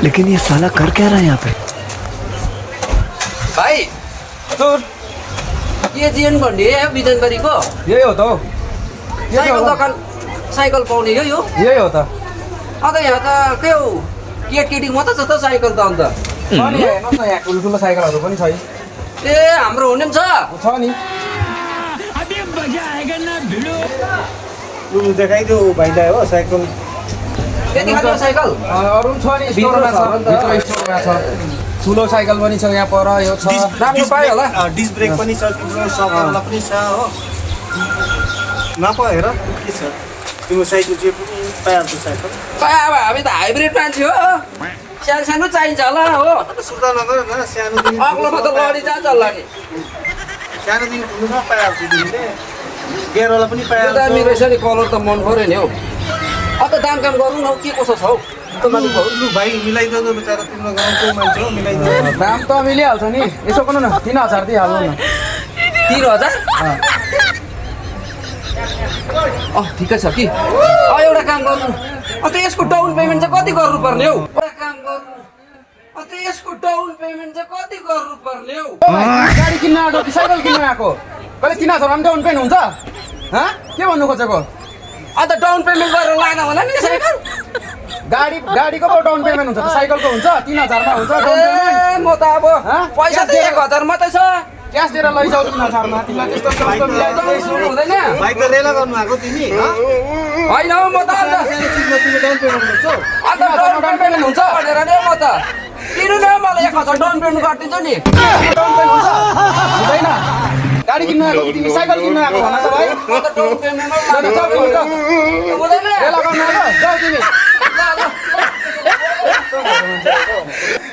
लेकिन ये साला कर क्या रहा है यहाँ पे? भाइ के जिएन भन्ने बिजनबारीको यही हो त हौ साइकल दोकान साइकल पाउने हो यो यही हो त अन्त यहाँ त के हो केटी मात्रै छ त साइकल त अन्त छ नि हेर्नुहोस् न यहाँ ठुलो साइकलहरू पनि छ ए हाम्रो हुने पनि छ नि देखाइदेऊ भाइलाई हो साइकल त्यति खालको साइकल अरू पनि छ नि भित्रमा छ भित्र स्टोरमा छ ठुलो साइकल पनि छ यहाँ पर यो छ राम्रो पायो होला डिस्क ब्रेक पनि छ तिम्रो सबैवाला पनि छ हो नपायो हेर के छ तिम्रो साइकल जे पनि पाइहाल्छ साइकल खै अब हामी त हाइब्रिड मान्छे हो सानो सानो चाहिन्छ होला हो सुर्ता नगर न सानोदेखि अग्लोमा त लडी जान्छ होला नि सानोदेखि ठुलोमा पाइहाल्छ तिमीले गेयरवाला पनि यो पाइहाल्छ दामी रहेछ नि कलर त मन पऱ्यो नि हौ अन्त दाम काम गरौँ न हौ के कसो छ हौ त मालिक हौ लु भाइ मिलाइदेऊ न बेचारा तिम्रो गाउँको मान्छे हो मिलाइदेऊ दाम त मिलिहाल्छ नि यसो गर्नु न 3000 दिइहाल्नु न 3000 ठिकै छ कि एउटा काम गर्नु अन्त यसको डाउन पेमेन्ट चाहिँ कति गर्नुपर्ने हौ एउटा काम गर्नु अन्त यसको डाउन पेमेन्ट चाहिँ कति गर्नुपर्ने हौ गाडी किन्न आएको कि साइकल किन्न आएको कहिले 3000 मा डाउन पेमेन्ट हुन्छ के भन्नु खोजेको अन्त डाउन पेमेन्ट गरेर लाँदा होला नि साइकल गाडीको पो डाउन पेमेन्ट हुन्छ त साइकलको हुन्छ 3000 मा हुन्छ डाउन पेमेन्ट म त अब पैसा त 1000 मात्रै छ क्यास दिएर लैजाऊ 3000 मा तिमीलाई त्यस्तो सस्तो मिलाइदिँदै सुन्नु हुँदैन भाइ त रेला गर्नु आएको तिमी होइन हौ म त अन्त चिजमा तिमी डाउन पेमेन्ट गर्छौ अन्त डाउन पेमेन्ट हुन्छ भनेर नि म त दिनु न मलाई 1000 डाउन पेमेन्ट गरिदिन्छु नि डाउन पेमेन्ट हुन्छ हुँदैन गाडी किन्न आएको तिमी साइकल किन्न आएको भन त भाइ म त डाउन पेमेन्ट हुँदैन रेला गर्नु आएको जाऊ तिमी ल